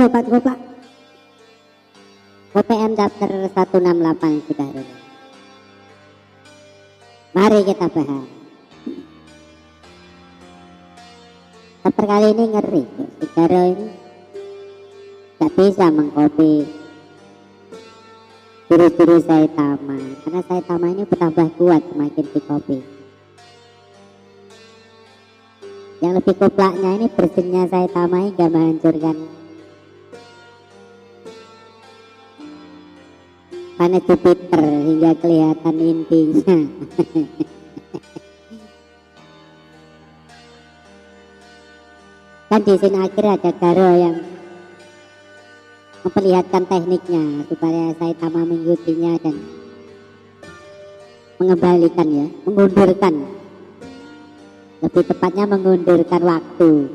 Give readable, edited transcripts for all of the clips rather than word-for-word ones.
Sobat-sobat, OPM chapter 168 sudah ada. Mari kita bahas. Chapter kali ini ngeri, Sigaro ini gak bisa mengcopy jurus-jurus Saitama, karena Saitama ini bertambah kuat semakin di copy. Yang lebih koplaknya ini bersinnya Saitama hingga menghancurkan planet Jupiter hingga kelihatan intinya. Kan di scene akhir ada Garo yang memperlihatkan tekniknya supaya Saitama mengikutinya dan mengembalikan ya, mengundurkan, lebih tepatnya mengundurkan waktu.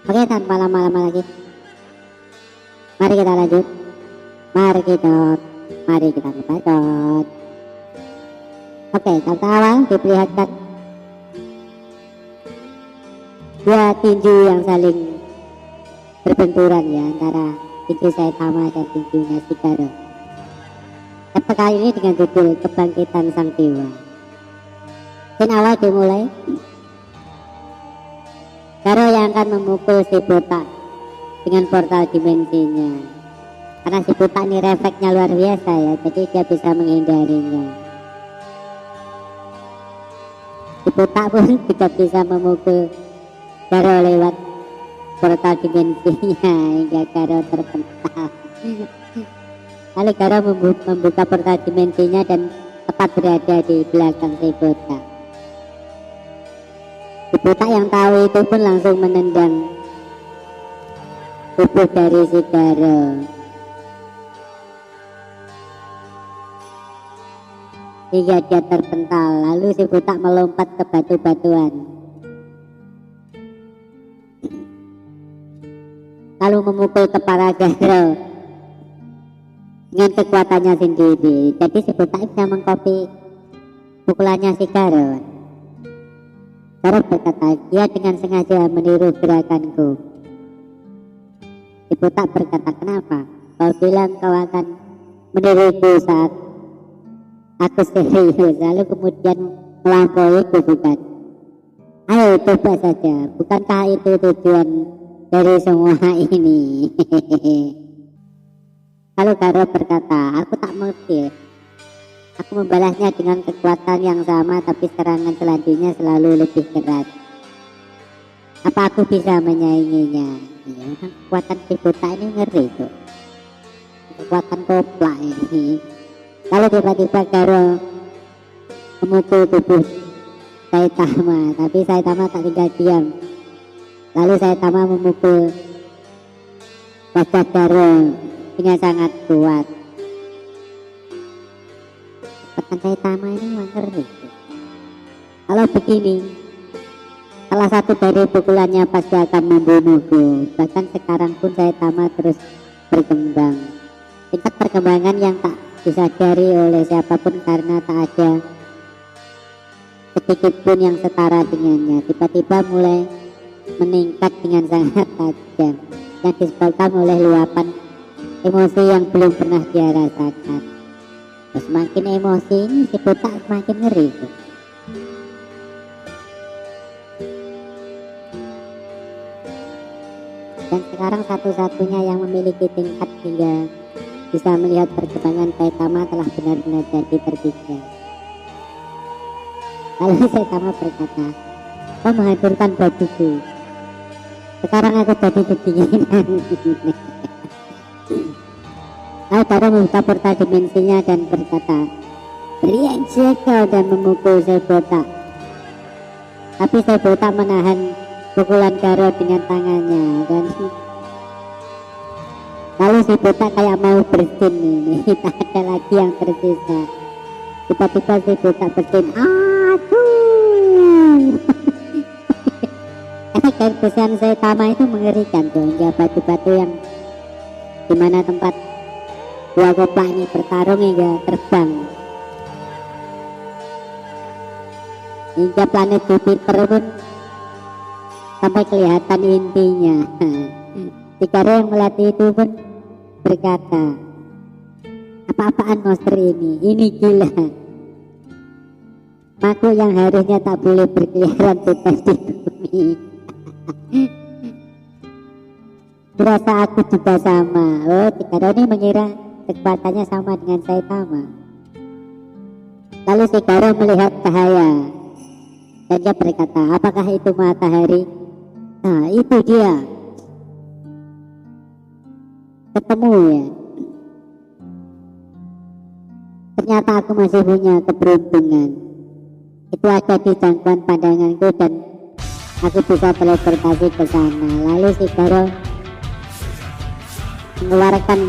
Oke, tanpa lama-lama lagi, mari kita lanjut. Mari kita ngebacot. Oke, chapter awal diperlihatkan dua tinju yang saling berbenturan ya, antara tinju Saitama dan tinjunya Sigaro. Chapter kali ini dengan judul Kebangkitan Sang Dewa. Scene awal dimulai Garo yang akan memukul si botak dengan portal dimensinya. Karena si botak ini refleksnya luar biasa ya, jadi dia bisa menghindarinya. Si botak pun tidak bisa memukul Garo lewat portal dimensinya hingga Garo terpental. Lalu Garo membuka portal dimensinya dan tepat berada di belakang si botak. Si botak yang tahu itu pun langsung menendang tubuh dari si Garo. Hingga dia terpental, lalu si botak melompat ke batu-batuan. Lalu memukul kepala Garo dengan kekuatannya sendiri. Jadi si botak bisa mengcopy pukulannya si Garo. Garo berkata, dia dengan sengaja meniru gerakanku. Si botak berkata, kenapa? Kau bilang kau akan meniruku saat aku serius, lalu kemudian melampauiku, bukan? Ayo coba saja, bukankah itu tujuan dari semua ini? Lalu Garo berkata, aku tak mengerti. Aku membalasnya dengan kekuatan yang sama, tapi serangan selanjutnya selalu lebih keras. Apa aku bisa menyainginya? Ya, kekuatan si botak ini ngeri tuh. Kekuatan koplak ini. Lalu tiba-tiba Garo memukul tubuh Saitama, tapi Saitama tak tinggal diam. Lalu Saitama memukul wajah Garo dengan sangat kuat. Kekuatan Saitama ini ngeri. Kalau begini, salah satu dari pukulannya pasti akan membunuhku. Bahkan sekarang pun Saitama terus berkembang. Tingkat perkembangan yang tak disadari oleh siapapun karena tak ada sedikit pun yang setara dengannya. Tiba-tiba mulai meningkat dengan sangat tajam, yang disebabkan oleh luapan emosi yang belum pernah dia rasakan. Terus semakin emosi ini si botak semakin ngeri tuh. Dan sekarang satu-satunya yang memiliki tingkat hingga bisa melihat perkembangan Saitama telah benar-benar jadi tertiga. Lalu Saitama berkata, kau menghancurkan bajuku. Sekarang aku jadi kedinginan. Lalu Garo membuka portal dimensinya dan berkata, brengsek kau, dan memukul si botak. Tapi si botak menahan pukulan Garo dengan tangannya, dan lalu si botak kayak mau bersin ini. Tak ada lagi yang tersisa. Tiba-tiba si botak bersin, aduh. Efek dari bersihan Saitama itu mengerikan tuh, hingga batu-batu yang dimana tempat dua koplak ini bertarung hingga terbang. Hingga planet Jupiter pun sampai kelihatan intinya. Si Karo yang melatih itu pun berkata, apa-apaan monster ini gila. Makhluk yang harusnya tak boleh berkeliaran bebas di bumi. Berasa aku juga sama. Oh, si Karo ini mengira kekuatannya sama dengan Saitama. Lalu si Karo melihat cahaya dan dia berkata, apakah itu matahari? Nah, itu dia. Ketemu ya. Ternyata aku masih punya keberuntungan. Itu ada di jangkauan pandanganku dan aku bisa teleportasi ke sana. Lalu si Karo mengeluarkan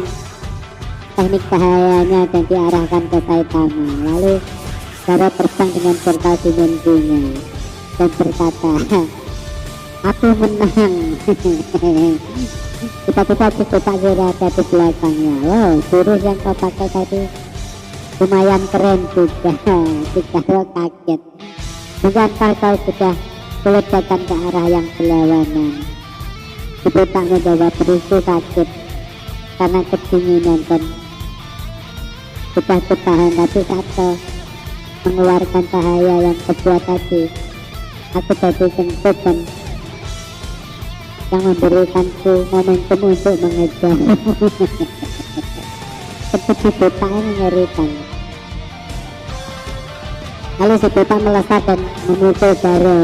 teknik cahayanya dan diarahkan ke Saitama. Lalu Karo terbang dengan portal dimensinya dan berkata, aku menang. Tiba-tiba Ciputa sudah ada di belakangnya. Wow, jurus yang kau pakai tadi lumayan keren juga. Si Karo kaget. Bukankah kau sudah meledakan ke arah yang berlawanan? Ciputa menjawab, perutku sakit karena kedinginan dan sudah ketahan, tapi saat kau mengeluarkan cahaya yang kebuat tadi, aku jadi sengkut dan yang memberikanku momentum untuk mengejar. Seperti Ciputa yang mengerikan. Lalu Ciputa melesat dan memukul Karo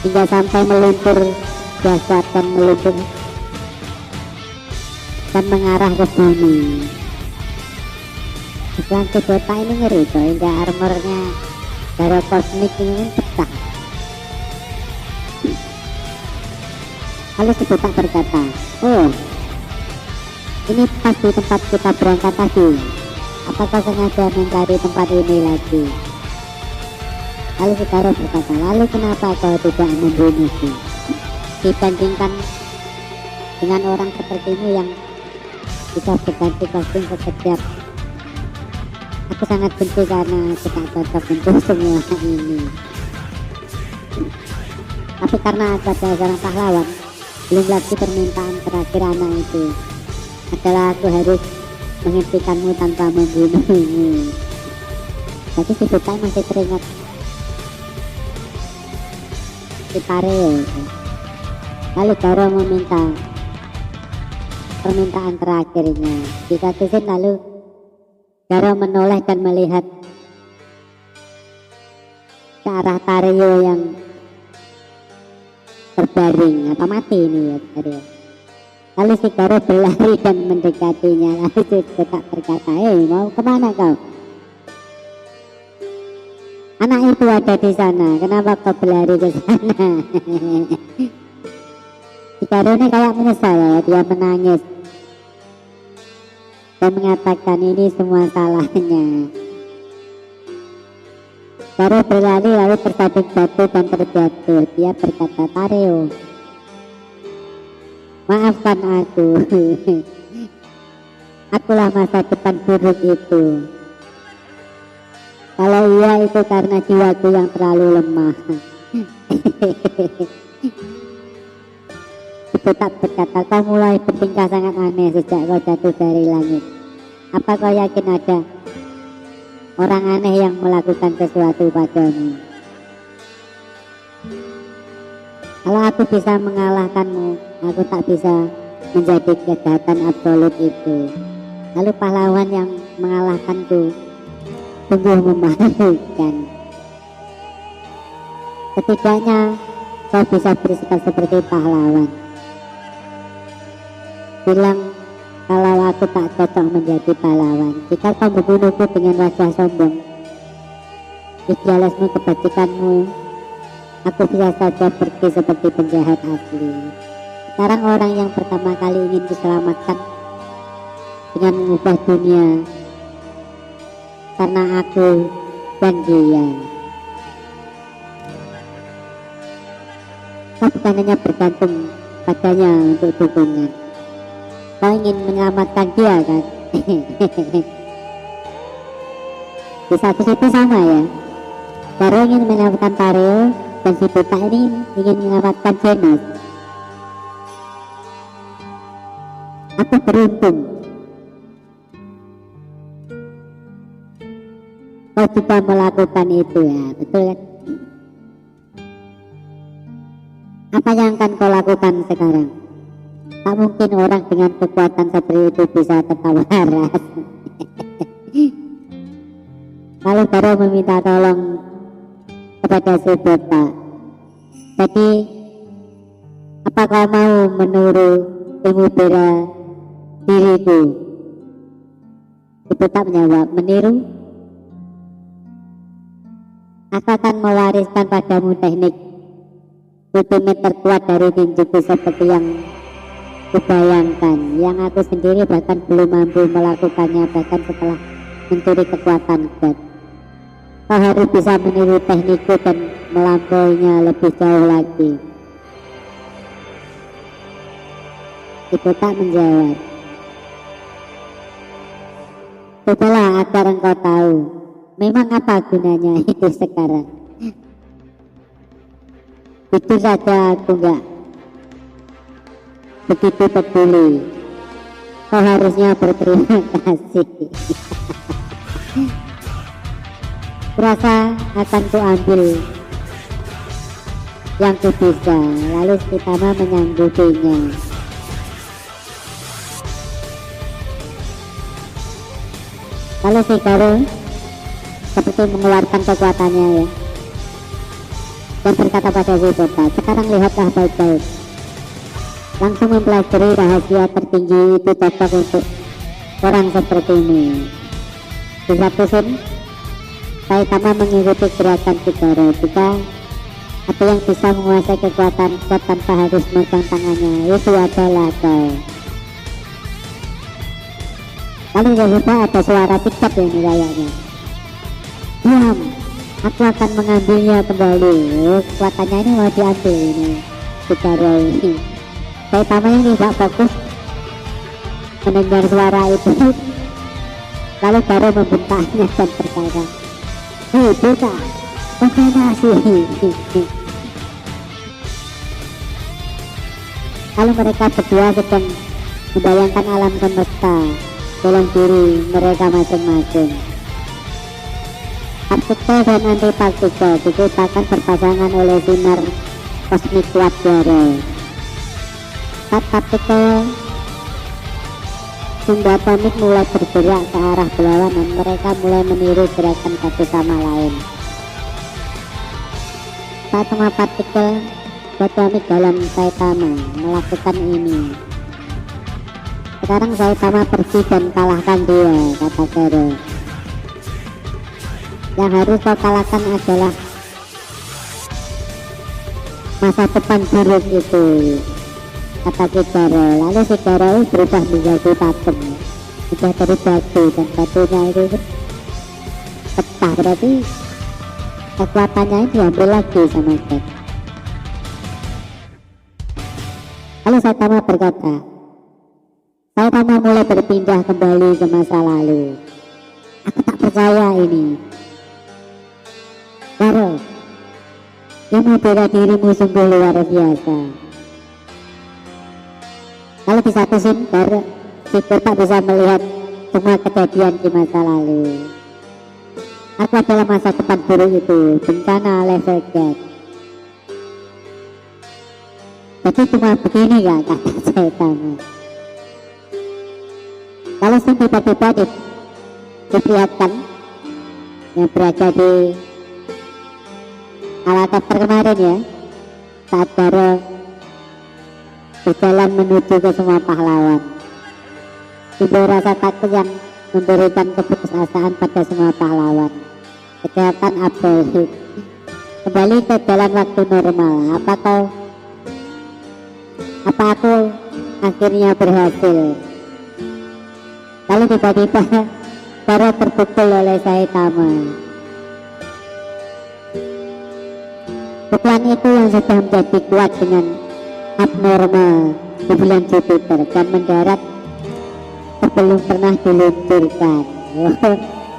hingga sampai meluncur jasad dan meluncur dan mengarah ke bumi. Setelah Ciputa ini ngeri tuh, hingga armornya Karo kosmik ini pecah. Lalu Ciputa berkata, oh, ini pasti tempat kita berangkat tadi. Apakah sengaja mencari tempat ini lagi? Lalu si Karo berkata, lalu kenapa kau tidak membunuhku? Dibandingkan dengan orang sepertimu yang bisa berganti kostum sekejap, aku sangat benci karena tidak cocok untuk semua ini. Tapi karena aku adalah seorang pahlawan, belum lagi permintaan terakhir anak itu adalah aku harus menghentikanmu tanpa membunuhmu. Jadi si Ciputa masih teringat si Karo. Lalu Karo meminta permintaan terakhirnya. Di satu scene lalu Karo menoleh dan melihat ke arah Tario yang terbaring. Apa mati ini ya Tario? Lalu si Karo berlari dan mendekatinya. Lalu si Ciputa berkata, mau kemana kau? Anak itu ada di sana, kenapa kau berlari ke sana? Si Karo ini kayak menyesal ya, dia menangis dan mengatakan ini semua salahnya. Karo berlari lalu tersaduk batu dan terjatuh. Dia berkata, Tario, maafkan aku. Akulah masa depan buruk itu. Kalau iya itu karena jiwaku yang terlalu lemah. Ciputa berkata, kau mulai bertingkah sangat aneh sejak kau jatuh dari langit. Apa kau yakin ada orang aneh yang melakukan sesuatu padamu? Kalau aku bisa mengalahkanmu, aku tak bisa menjadi kejahatan absolut itu. Lalu pahlawan yang mengalahkanku sungguh memalukan. Setidaknya kau bisa bersikap seperti pahlawan. Bilang kalau aku tak cocok menjadi pahlawan. Jika kau membunuhku dengan wajah sombong, idealisme kebajikanmu, aku bisa saja pergi seperti penjahat asli. Sekarang orang yang pertama kali ingin diselamatkan dengan mengubah dunia karena aku dan dia. Kau bukan hanya bergantung padanya untuk dukungan. Kau ingin menyelamatkan dia kan? Di satu situ sama ya. Karo ingin menyelamatkan Tario, dan si buta ini ingin menyelamatkan Janus. Aku beruntung kau juga melakukan itu, ya betul kan? Apa yang akan kau lakukan sekarang? Tak mungkin orang dengan kekuatan seperti itu bisa tetap waras. Lalu baru meminta tolong kepada si buta. Jadi apa kau mau meniru ilmu bela diriku? Si buta menjawab, meniru? Aku akan mewariskan padamu teknik ultimate terkuat dari tinjuku seperti yang kubayangkan, yang aku sendiri bahkan belum mampu melakukannya bahkan setelah mencuri kekuatan God. Kau harus bisa meniru teknikku dan melampauinya lebih jauh lagi. Itu tak menjawab. Cobalah agar engkau tahu memang apa gunanya itu sekarang. Itu saja aku enggak begitu peduli. Kau harusnya berterima kasih. Kurasa akan kuambil yang ku bisa. Lalu si Tama menyanggupinya. Lalu si Garo seperti mengeluarkan kekuatannya, ya, dan berkata pada si buta, sekarang lihatlah baik-baik. Langsung mempelajari rahasia tertinggi itu cocok untuk orang seperti ini. Di satu scene, Saitama mengikuti gerakan Kigoro. Jika ada yang bisa menguasai kekuatan God tanpa harus memegang tangannya, itu adalah kau. Lalu tiba-tiba ada suara TikTok ini kayaknya. Diam, aku akan mengambilnya kembali. Kekuatannya ini mau diambil ini Kigoro ini. Saitama yang tidak fokus mendengar suara itu, lalu baru membentaknya dan berkata, hei buta, bagaimana sih? Lalu mereka berdua sedang membayangkan alam semesta dalam diri mereka masing-masing. Partikel dan antipartikel diciptakan berpasangan oleh sinar kosmik kuat Garo. Saat partikel sumber atomik mulai bergerak ke arah berlawanan, mereka mulai meniru gerakan satu sama lain. Saat semua partikel atomik dalam Saitama melakukan ini, sekarang Saitama pergi dan kalahkan dia, kata Garo. Yang harus kau kalahkan adalah masa depan buruk itu, kata Kigoro. Lalu Kigoro berubah menjadi patung, sudah dari batu, dan batunya itu pecah. Berarti kekuatannya itu diambil lagi sama God. Lalu Saitama berkata, Saitama mulai berpindah kembali ke masa lalu. Aku tak percaya ini. Garo, ilmu bela dirimu sungguh luar biasa. Kalau di satu scene, Garo si buta bisa melihat semua kejadian di masa lalu. Aku adalah masa depan buruk itu, bencana level God. Jadi cuma begini ya, kata Saitama. Lalu tiba-tiba diperlihatkan yang berada di ala cover kemarin, ya, saat Garo berjalan menuju ke semua pahlawan. Timbul rasa takut yang memberikan keputusasaan pada semua pahlawan. Kejahatan absolut. Kembali ke jalan waktu normal. Apa aku akhirnya berhasil? Lalu tiba-tiba Garo terpukul oleh Saitama. Pukulan itu yang sudah menjadi kuat dengan abnormal di bulan Jupiter dan mendarat sebelum pernah diluncurkan.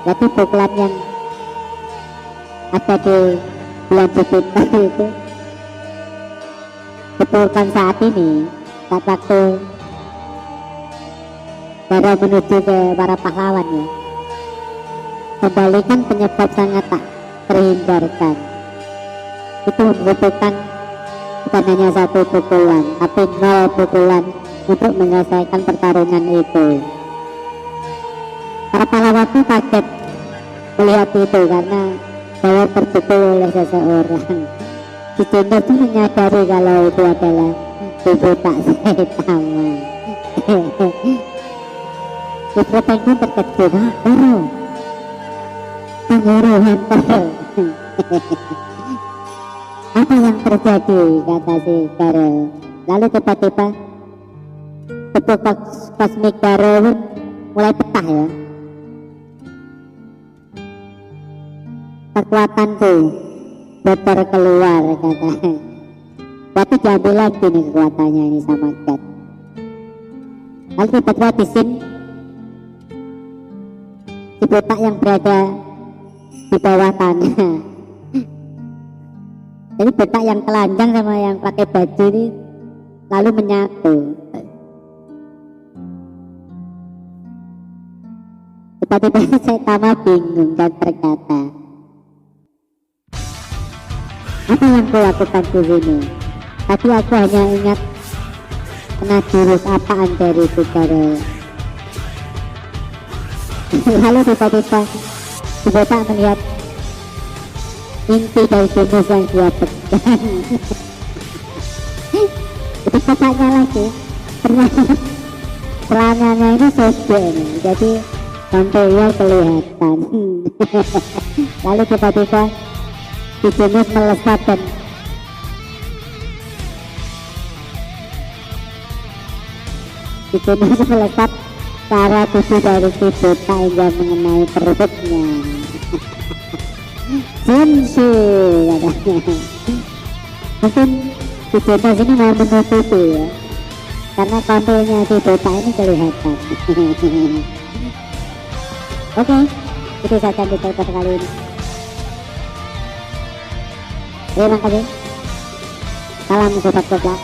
Jadi pukulan yang ada di bulan Jupiter itu betulkan saat ini, saat waktu Garo menuju ke para pahlawan ya, kembalikan penyebab sangat tak terhindarkan. Itu membutuhkan bukan hanya satu pukulan, tapi 0 pukulan untuk menyelesaikan pertarungan itu. Para pahlawan itu kaget melihat itu karena bahwa terpukul oleh seseorang. Si Junior itu menyadari kalau itu adalah tubuh tak Saitama. Putra Penguin terkejut, Garo Hunter. Apa yang terjadi, kata si Garo. Lalu tiba-tiba tubuh kosmik Garo mulai pecah ya. Kekuatanku bocor keluar, kata. Tapi diambil lagi nih kekuatannya ini sama Cat. Lalu tiba-tiba di sini si botak yang berada di bawah tanah. Jadi botak yang telanjang sama yang pakai baju ini lalu menyatu. Tiba-tiba Saitama bingung dan berkata, apa yang kulakukan di sini? Tapi aku hanya ingat kena jurus apaan dari Garo. Lalu tiba-tiba si botak melihat inti dari jurus yang dia pegang. Itu kotaknya lagi, ternyata celananya ini sobek nih, jadi sampainya kelihatan. Lalu tiba-tiba si jurus melesat dan si jurus melesat ke arah tubuh dari si botak hingga mengenai perutnya. Jinshu, katanya. Mungkin si jurus ini mau menutupi ya, karena kontolnya si botak ini kelihatan. Oke, itu saja untuk kali ini. Terima kasih. Salam sobat goblok.